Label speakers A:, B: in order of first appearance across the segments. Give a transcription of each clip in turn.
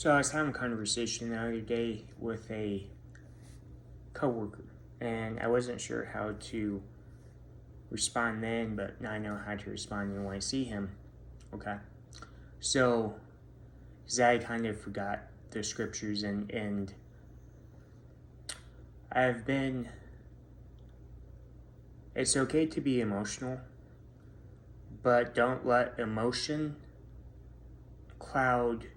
A: So I was having a conversation the other day with a coworker, and I wasn't sure how to respond then, but now I know how to respond when I see him. Okay. So, because I kind of forgot the scriptures, and I've been. It's okay to be emotional, but don't let emotion cloud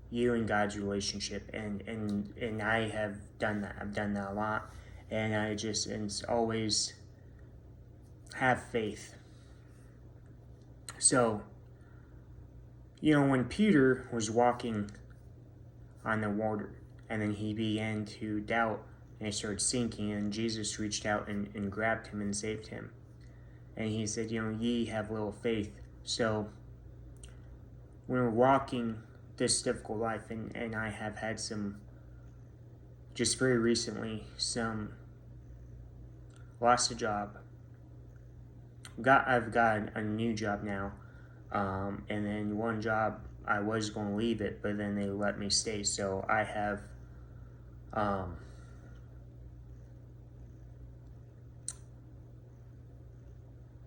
A: you and God's relationship. And I have done that. I've done that a lot, and it's always have faith. So, when Peter was walking on the water, and then he began to doubt, and he started sinking, and Jesus reached out and grabbed him and saved him. And he said, ye have little faith. So, when we're walking this difficult life, and I have had some, just very recently, lost a job. I've got a new job now, and then one job I was going to leave it, but then they let me stay. So I have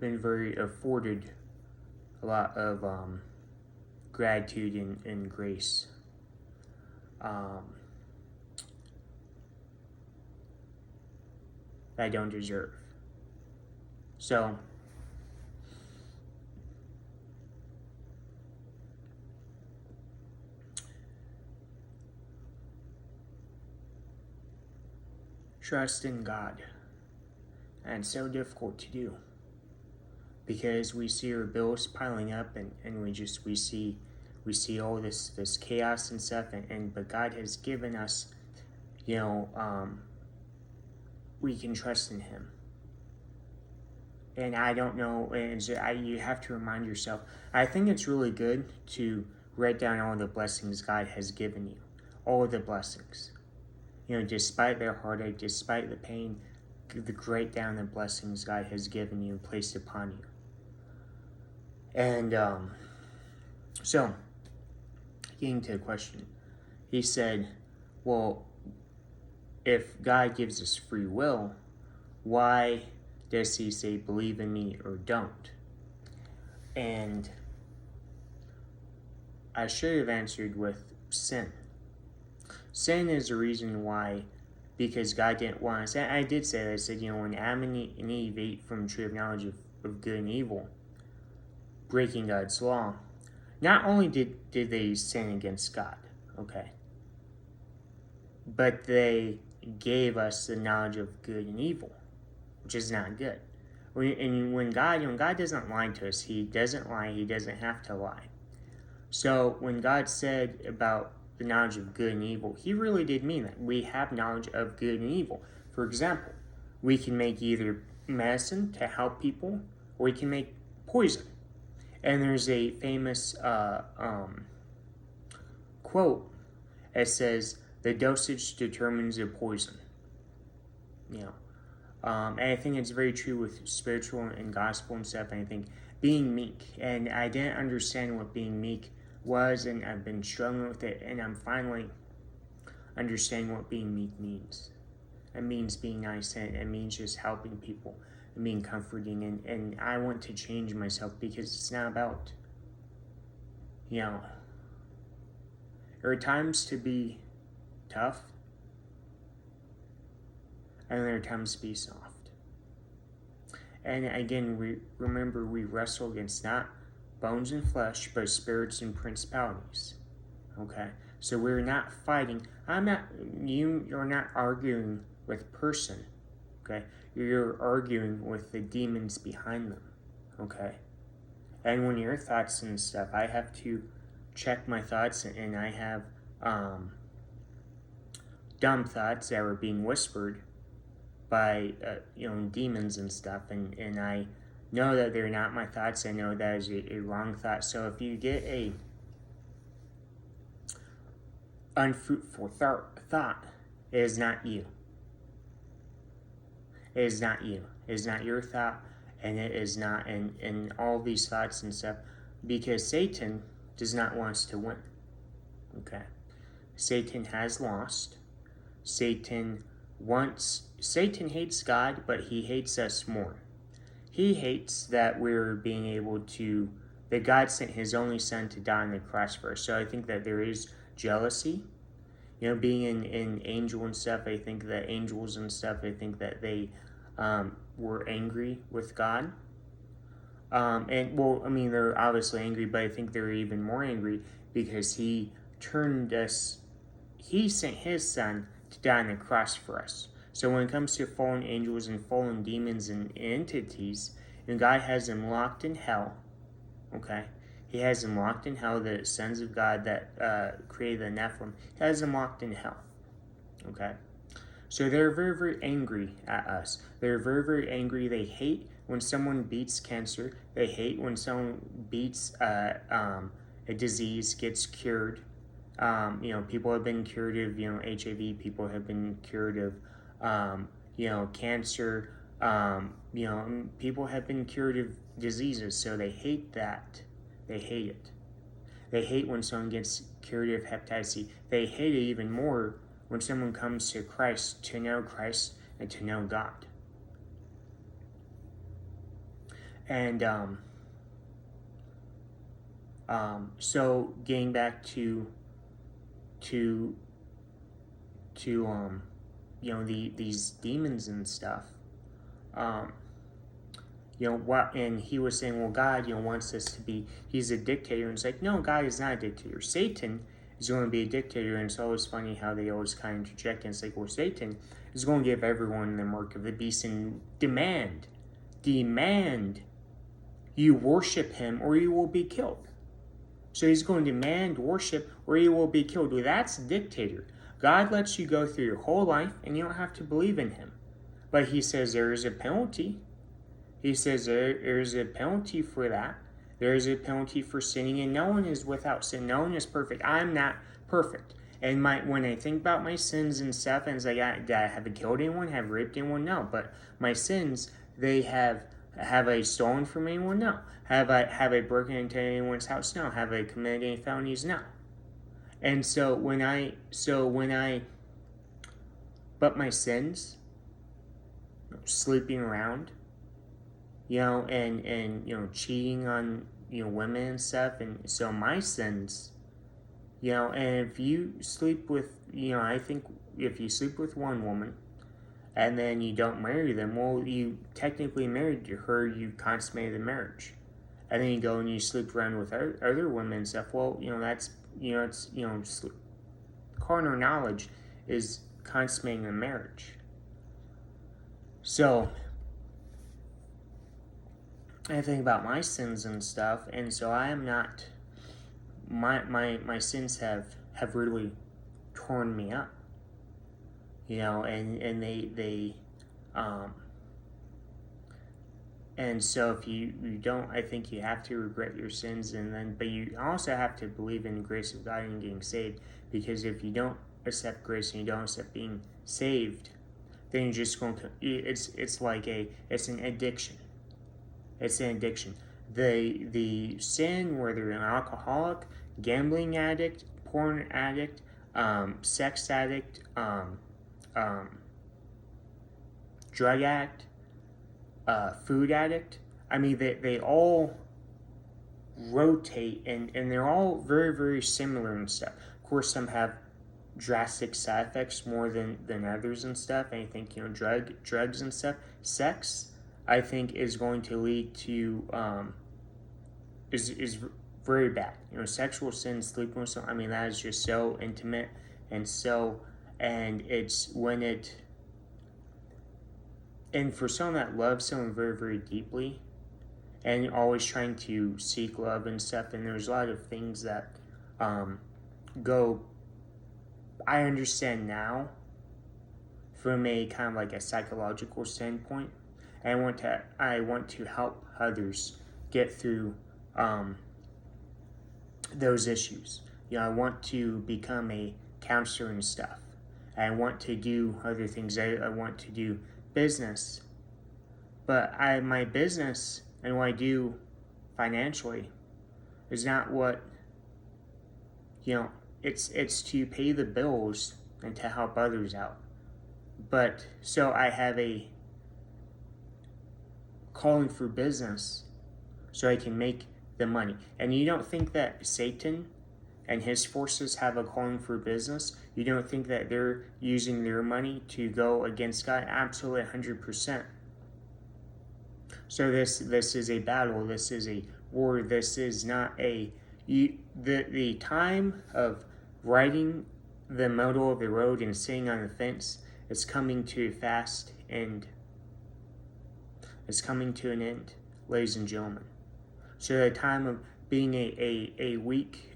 A: been very afforded a lot of gratitude and grace. That I don't deserve. So, trust in God. And it's so difficult to do, because we see our bills piling up, and we see all this chaos and stuff, but God has given us, we can trust in Him. And I don't know, you have to remind yourself. I think it's really good to write down all the blessings God has given you, all of the blessings. Despite their heartache, despite the pain, write down the blessings God has given you and placed upon you. And so, getting to the question, he said, well, if God gives us free will, why does he say believe in me or don't? And I should have answered with sin. Sin is the reason why, because God didn't want us. I did say that. I said, when Adam and Eve ate from the tree of knowledge of good and evil, breaking God's law, not only did they sin against God, okay, but they gave us the knowledge of good and evil, which is not good. When God doesn't lie to us, He doesn't lie. He doesn't have to lie. So when God said about the knowledge of good and evil, He really did mean that. We have knowledge of good and evil. For example, we can make either medicine to help people, or we can make poison. And there's a famous quote that says, the dosage determines the poison. And I think it's very true with spiritual and gospel and stuff. And I think being meek, and I didn't understand what being meek was, and I've been struggling with it, and I'm finally understanding what being meek means. It means being nice, and it means just helping people and being comforting, and I want to change myself, because it's not about, there are times to be tough, and there are times to be soft. And again, we wrestle against not bones and flesh, but spirits and principalities. Okay? So we're not fighting. You're not arguing with a person. Okay? You're arguing with the demons behind them. Okay? And when your thoughts and stuff, I have to check my thoughts, and I have dumb thoughts that were being whispered by demons and stuff, and I know that they're not my thoughts. I know that is a wrong thought. So if you get a unfruitful thought, it is not you. It is not you. It is not your thought, and it is not in all these thoughts and stuff, because Satan does not want us to win. Okay? Satan has lost. Satan hates God, but he hates us more. He hates that that God sent his only son to die on the cross for us. So I think that there is jealousy. Being in angel and stuff, I think that angels and stuff, I think that they were angry with God. They're obviously angry, but I think they're even more angry because he sent his son to die on the cross for us. So when it comes to fallen angels and fallen demons and entities, God has them locked in hell, okay? He has them locked in hell, the sons of God that created the Nephilim. He has them locked in hell, okay? So they're very, very angry at us. They're very, very angry. They hate when someone beats cancer. They hate when someone beats a disease, gets cured. People have been cured of, HIV. People have been cured of, cancer. People have been cured of diseases. So they hate that. They hate it. They hate when someone gets cured of hepatitis C. They hate it even more when someone comes to Christ and to know God. And so getting back to these demons and stuff, and he was saying, well, God, wants us to be, he's a dictator. And it's like, no, God is not a dictator. Satan is going to be a dictator. And it's always funny how they always kind of interject. And it's like, well, Satan is going to give everyone the mark of the beast and demand you worship him or you will be killed. So he's going to demand worship or you will be killed. Well, that's a dictator. God lets you go through your whole life and you don't have to believe in him. But he says there is a penalty. He says there is a penalty for that. There is a penalty for sinning, and no one is without sin. No one is perfect. I'm not perfect. And when I think about my sins and stuff, and it's like, did I have killed anyone? Have raped anyone? No. But my sins, have I stolen from anyone? No. Have I broken into anyone's house? No. Have I committed any felonies? No. And but my sins, sleeping around, and cheating on, women and stuff. And so my sins, and if you sleep with, I think if you sleep with one woman and then you don't marry them, well, you technically married her, you consummated the marriage. And then you go and you sleep around with other women and stuff. Well, that's, carnal knowledge is consummating the marriage. So I think about my sins and stuff, and so I am not, my sins have really torn me up, and they and so if you don't, I think you have to regret your sins, but you also have to believe in the grace of God and getting saved, because if you don't accept grace and you don't accept being saved, then you're just going to, it's an addiction. It's an addiction. The sin, whether you're an alcoholic, gambling addict, porn addict, sex addict, drug addict, food addict, they all rotate and they're all very, very similar and stuff. Of course, some have drastic side effects more than others and stuff. And I think, drugs and stuff. Sex, I think, is going to lead to is very bad. Sexual sin, sleeping with someone, that is just so intimate and it's when it, and for someone that loves someone very, very deeply and always trying to seek love and stuff, and there's a lot of things that I understand now from a kind of like a psychological standpoint. And I want to help others get through those issues. I want to become a counselor and stuff. I want to do other things. I want to do business. But my business and what I do financially is not what, it's to pay the bills and to help others out. But so I have a calling for business so I can make the money. And you don't think that Satan and his forces have a calling for business? You don't think that they're using their money to go against God? Absolutely, 100%. So this is a battle. This is a war. This is not the time of riding the middle of the road and sitting on the fence is coming to a fast end. It's coming to an end, ladies and gentlemen. So the time of being a weak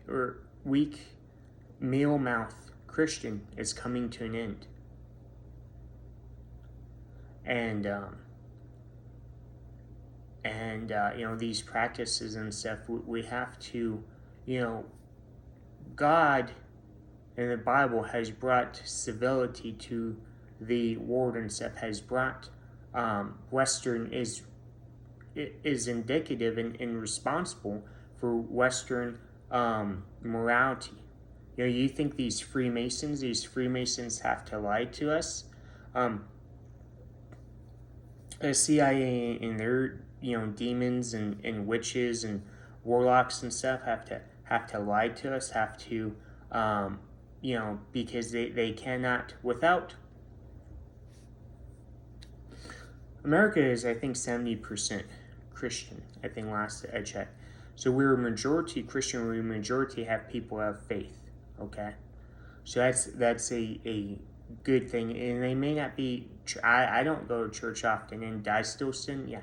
A: meal mouth Christian is coming to an end. And these practices and stuff, we have to, God in the Bible has brought civility to the world and stuff, has brought Western is indicative and responsible for Western morality. You think these Freemasons have to lie to us? The CIA and their demons and witches and warlocks and stuff have to lie to us, have to because they cannot without. America is, I think, 70% Christian, I think last I checked. So we're a majority Christian, we majority have people who have faith, okay? So that's a good thing. And they may not be, I don't go to church often, and I still sin? Yeah.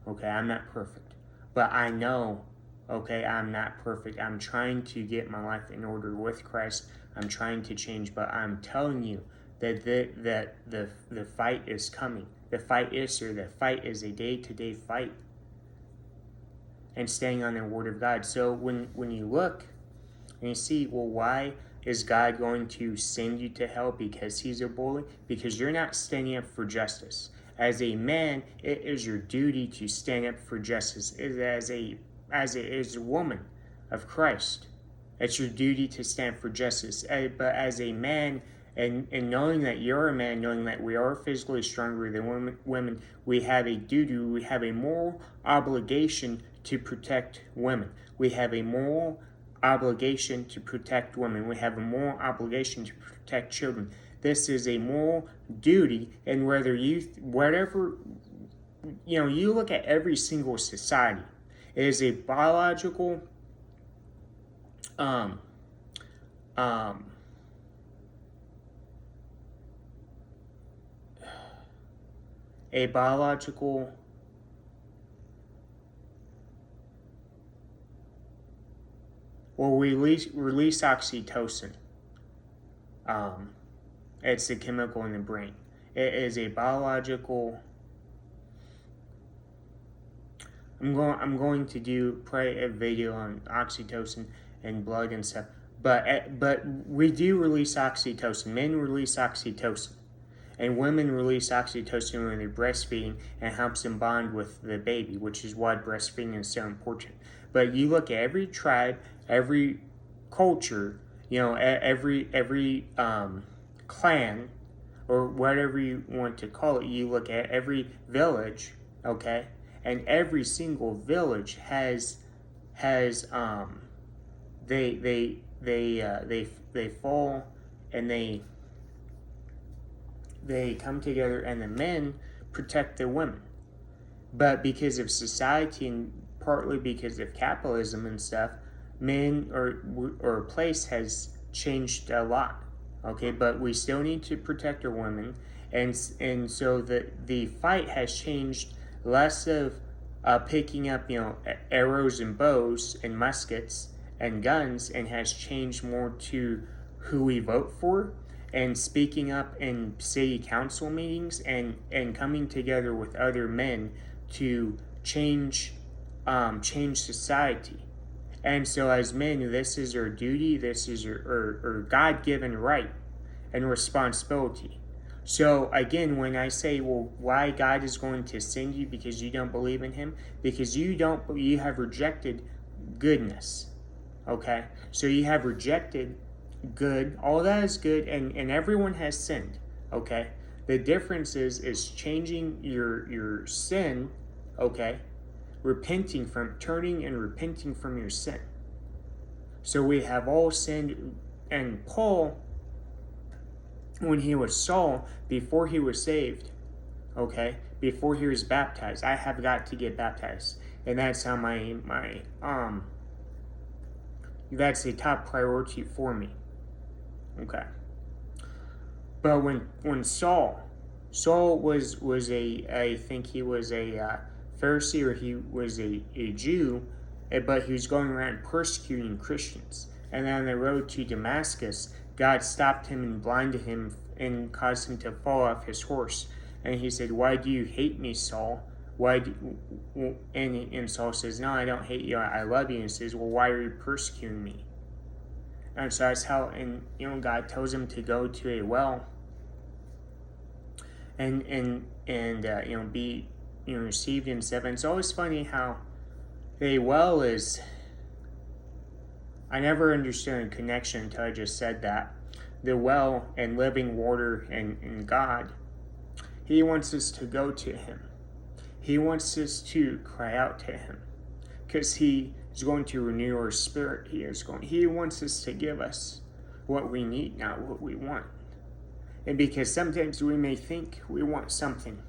A: Okay, I'm not perfect. But I know, okay, I'm not perfect. I'm trying to get my life in order with Christ. I'm trying to change, but I'm telling you that the fight is coming. The fight is a day-to-day fight. And staying on the Word of God. So when you look and you see, well, why is God going to send you to hell because he's a bully? Because you're not standing up for justice. As a man, it is your duty to stand up for justice. As a woman of Christ, it's your duty to stand for justice. But as a man, and knowing that you're a man, knowing that we are physically stronger than women, we have a duty, we have a moral obligation to protect women. We have a moral obligation to protect women. We have a moral obligation to protect children. This is a moral duty, and whether you look at every single society, it is a biological will release oxytocin. It's a chemical in the brain. It is a biological. I'm going to do probably a video on oxytocin and blood and stuff. But we do release oxytocin. Men release oxytocin. And women release oxytocin when they're breastfeeding, and it helps them bond with the baby, which is why breastfeeding is so important. But you look at every tribe, every culture, every clan, or whatever you want to call it. You look at every village, okay, and every single village has they fall and they come together, and the men protect the women. But because of society and partly because of capitalism and stuff, men or place has changed a lot. Okay, but we still need to protect our women, and so the fight has changed less of picking up arrows and bows and muskets and guns, and has changed more to who we vote for, and speaking up in city council meetings, and coming together with other men to change society. And so as men, this is our duty, this is our God-given right and responsibility. So again, when I say, well, why God is going to send you because you don't believe in him? Because you have rejected goodness, okay? So you have rejected good. All that is good, and everyone has sinned. Okay, the difference is changing your sin. Okay, turning and repenting from your sin. So we have all sinned, and Paul, when he was Saul, before he was saved, okay, before he was baptized, I have got to get baptized, and that's how that's the top priority for me. Okay. But when Saul was I think he was a Pharisee, or he was a Jew, but he was going around persecuting Christians. And on the road to Damascus, God stopped him and blinded him and caused him to fall off his horse. And he said, "Why do you hate me, Saul? And Saul says, "No, I don't hate you. I love you." And he says, "Well, why are you persecuting me?" And so that's how, and God tells him to go to a well and be received in seven. It's always funny how a well is. I never understood the connection until I just said that. The well and living water and God. He wants us to go to Him. He wants us to cry out to Him, because He is going to renew our spirit. He wants us to give us what we need, not what we want. And because sometimes we may think we want something.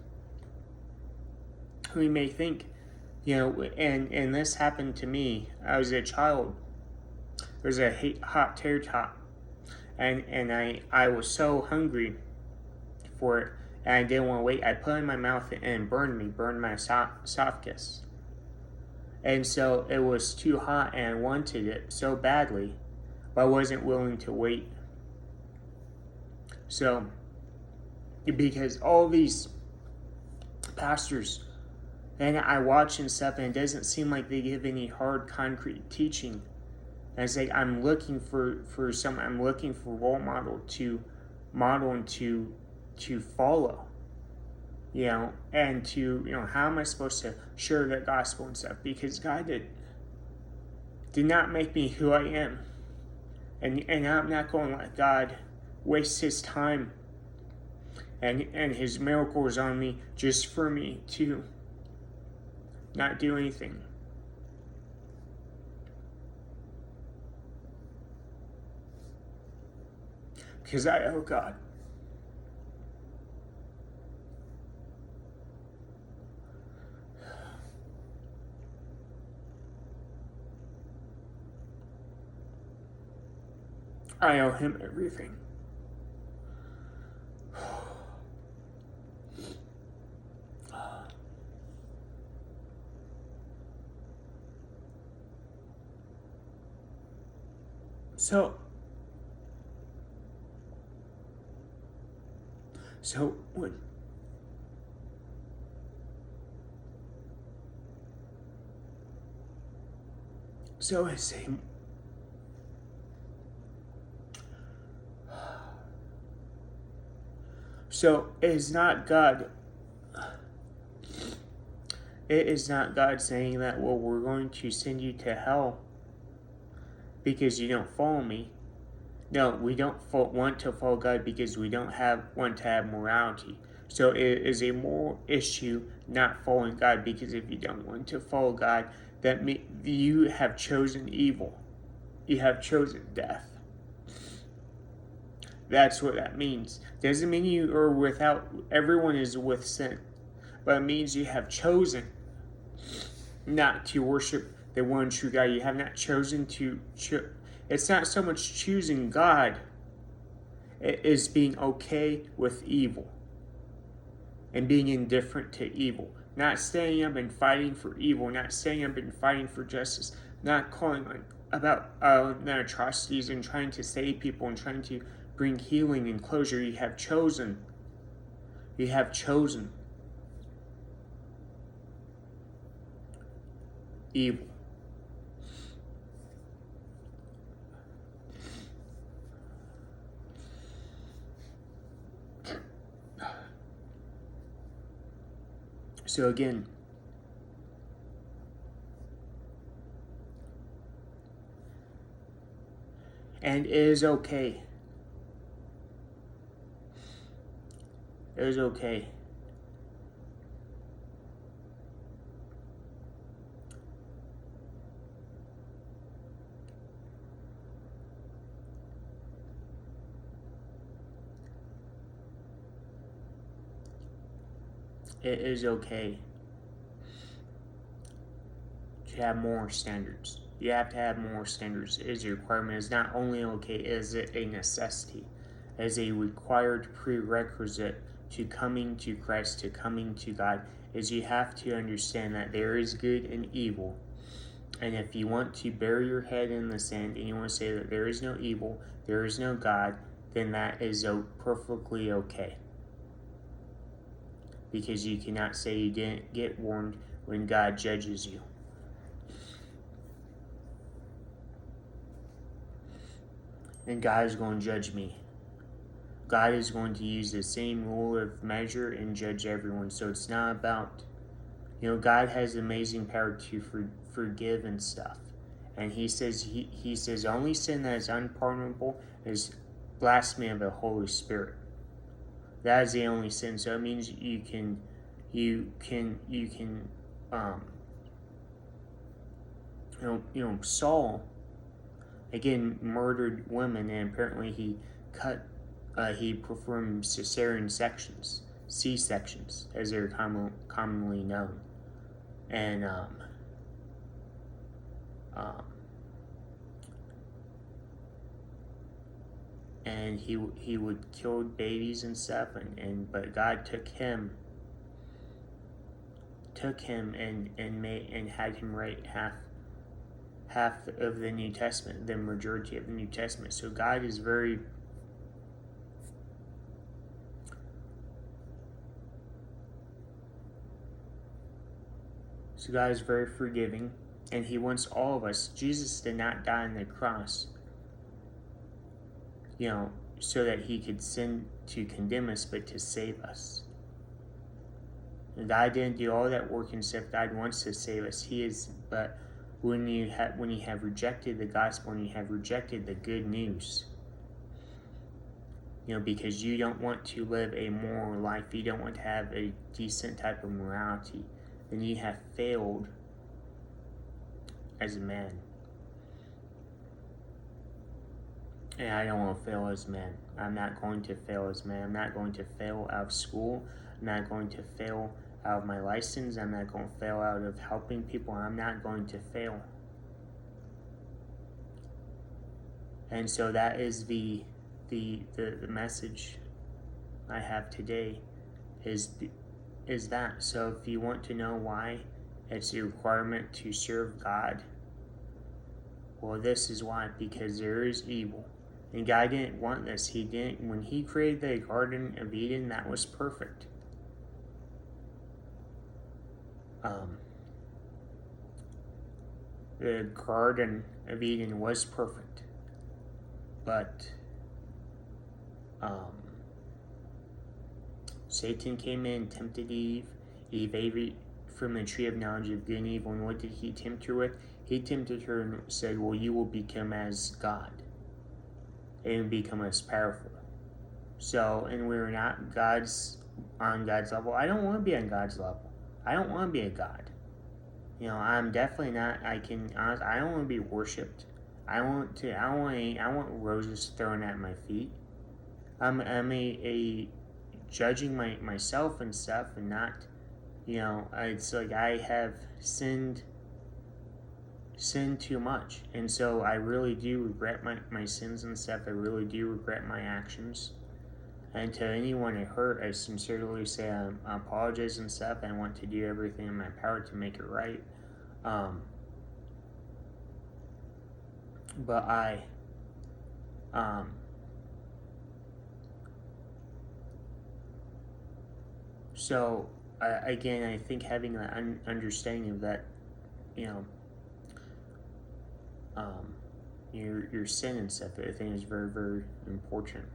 A: We may think, and this happened to me. I was a child. There was a hot tater tot, and I was so hungry for it, and I didn't want to wait. I put it in my mouth and it burned my esophagus. And so it was too hot, and I wanted it so badly, but I wasn't willing to wait. So, because all these pastors, and I watch and stuff, and it doesn't seem like they give any hard, concrete teaching. And it's like I'm looking for role model to model and to follow. And to, how am I supposed to share the gospel and stuff? Because God did not make me who I am. And I'm not going to let God waste His time and His miracles on me just for me to not do anything. Because I owe God. I owe Him everything. So when I say, it is not God. It is not God saying that, well, we're going to send you to hell because you don't follow me. No, we don't want to follow God because we don't want to have morality. So it is a moral issue not following God, because if you don't want to follow God, that you have chosen evil. You have chosen death. That's what that means. Doesn't mean you are without, everyone is with sin. But it means you have chosen not to worship the one true God. You have not chosen to it's not so much choosing God. It is being okay with evil. And being indifferent to evil. Not standing up and fighting for evil. Not standing up and fighting for justice. Not calling about the atrocities and trying to save people and trying to bring healing and closure. You have chosen. You have chosen evil. So again, And it is okay. It is okay. It is okay to have more standards. You have to have more standards. It is a requirement. It's not only okay, is it a necessity? It is a required prerequisite to coming to Christ, to coming to God, is you have to understand that there is good and evil. And if you want to bury your head in the sand and you want to say that there is no evil, there is no God, then that is perfectly okay. Because you cannot say you didn't get warned when God judges you. And God is going to judge me. God is going to use the same rule of measure and judge everyone. So it's not about, God has amazing power to forgive and stuff. And he says only sin that is unpardonable is blasphemy of the Holy Spirit. That is the only sin. So it means Saul, again, murdered women, and apparently he performed cesarean sections, C-sections, as they're commonly known. And and he would kill babies and stuff, but God took him and had him write half of the New Testament, the majority of the New Testament. So God is very forgiving, and he wants all of us. Jesus did not die on the cross, so that he could sin to condemn us, but to save us. And God didn't do all that work and stuff. God wants to save us. But when you have rejected the gospel and you have rejected the good news, because you don't want to live a moral life, you don't want to have a decent type of morality, then you have failed as a man. And I don't want to fail as a man. I'm not going to fail as a man. I'm not going to fail out of school. I'm not going to fail out of my license. I'm not going to fail out of helping people. I'm not going to fail. And so that is the message I have today is that. So if you want to know why it's a requirement to serve God, well, this is why. Because there is evil. And God didn't want this. When he created the Garden of Eden, that was perfect. The Garden of Eden was perfect. But Satan came in and tempted Eve. Eve ate from the tree of knowledge of good and evil. And what did he tempt her with? He tempted her and said, well, you will become as God. And become as powerful. So, and we're not on God's level. I don't want to be on God's level. I don't want to be a God. I'm definitely not. I don't want to be worshipped. I want roses thrown at my feet. I'm a judging myself and stuff, and not, it's like I have sinned too much, and so I really do regret my sins and stuff. I really do regret my actions, and to anyone it hurt, I sincerely say I apologize and stuff, and I want to do everything in my power to make it right. But again, I think having an understanding of that, your sin and stuff, I think is very, very important.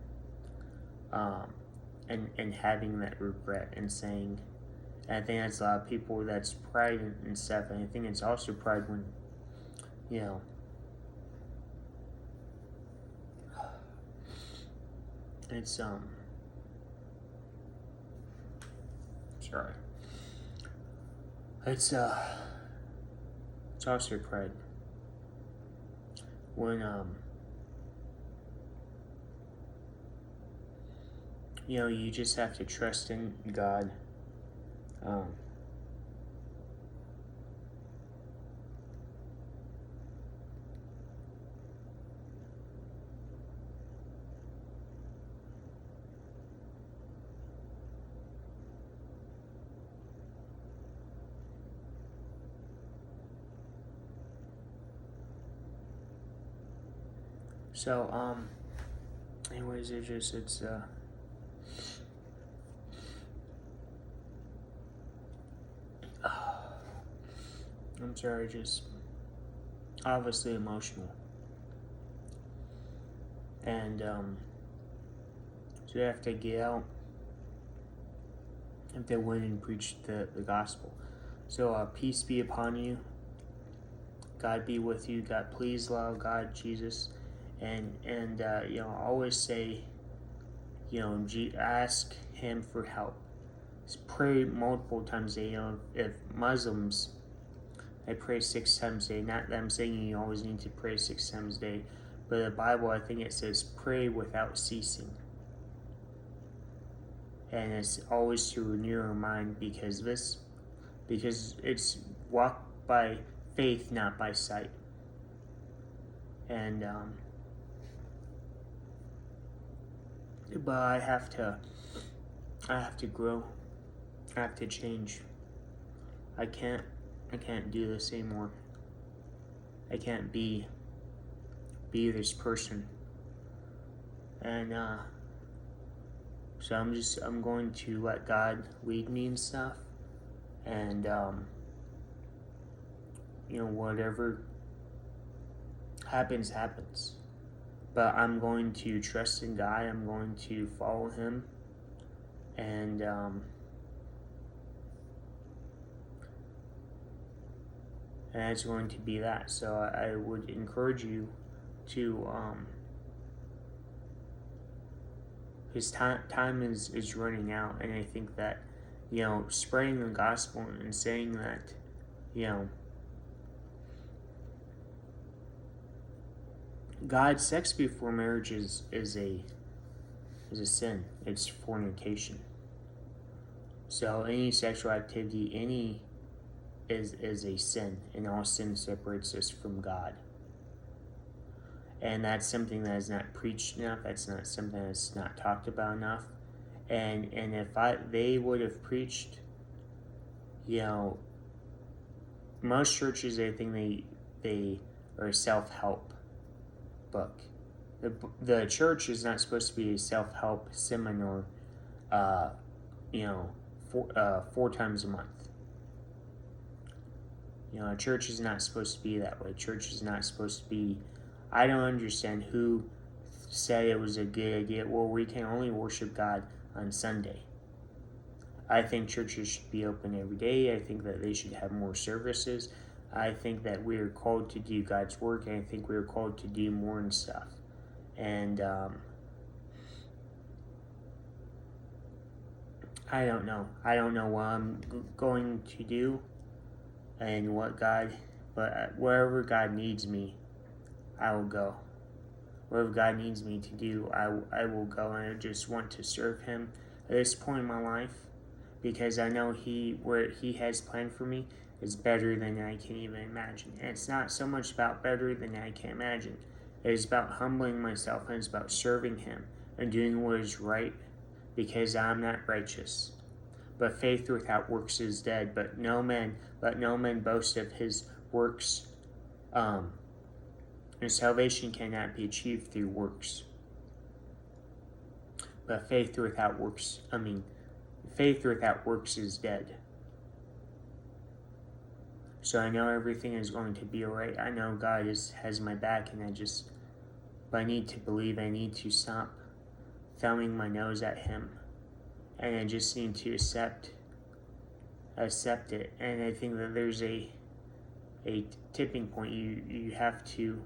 A: And having that regret and saying, and I think that's a lot of people, that's pride and stuff, and I think it's also pride when, it's sorry. It's also pride. When you just have to trust in God. Um, so anyways, I'm sorry, just obviously emotional. And so you have to get out, have to win and preach the gospel. So peace be upon you. God be with you. God, please love God, Jesus, and always say, ask Him for help. Just pray multiple times a day. If Muslims, they pray 6 times a day. Not that I'm saying you always need to pray 6 times a day, but the Bible, I think it says pray without ceasing. And it's always to renew our mind because it's walk by faith, not by sight. And but I have to grow. I have to change. I can't do this anymore. I can't be this person. And so I'm going to let God lead me and stuff. And whatever happens. But I'm going to trust in God. I'm going to follow Him. And it's going to be that. So I would encourage you to his time is running out, and I think that spreading the gospel and saying that God, sex before marriage is a sin. It's fornication. So any sexual activity, is a sin, and all sin separates us from God. And that's something that is not preached enough. That's not something that's not talked about enough. And if they would have preached, most churches, I think they are a self-help book. The church is not supposed to be a self-help seminar, 4 times a month. A church is not supposed to be that way. Church is not supposed to be. I don't understand who said it was a good idea. Well, we can only worship God on Sunday. I think churches should be open every day. I think that they should have more services. I think that we are called to do God's work, and I think we are called to do more and stuff. And I don't know. I don't know what I'm going to do and but wherever God needs me, I will go. Wherever God needs me to do, I will go, and I just want to serve Him at this point in my life, because I know where He has planned for me is better than I can even imagine. And it's not so much about better than I can imagine. It is about humbling myself, and it's about serving Him and doing what is right, because I'm not righteous. But faith without works is dead. But no man boast of his works. And salvation cannot be achieved through works. But faith without works is dead. So I know everything is going to be alright. I know God has my back, and but I need to believe. I need to stop thumbing my nose at Him. And I just need to accept it. And I think that there's a tipping point. You have to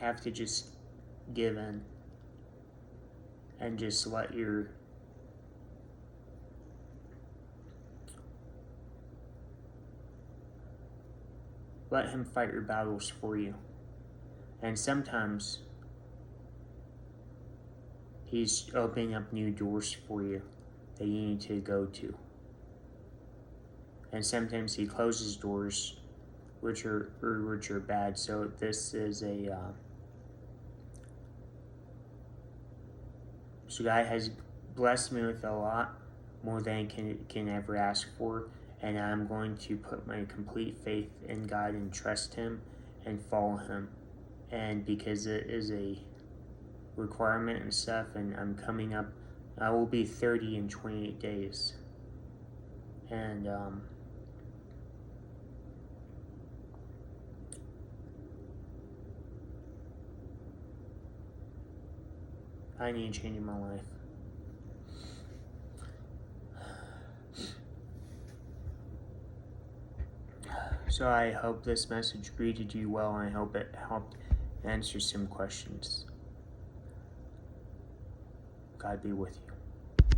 A: have to just give in and just let him fight your battles for you. And sometimes he's opening up new doors for you that you need to go to. And sometimes he closes doors which are bad. So this is so God has blessed me with a lot more than I can ever ask for, and I'm going to put my complete faith in God and trust Him and follow Him. And because it is a requirement and stuff, and I'm coming up, I will be 30 in 28 days. And I need to change my life. So I hope this message greeted you well, and I hope it helped answer some questions. God be with you.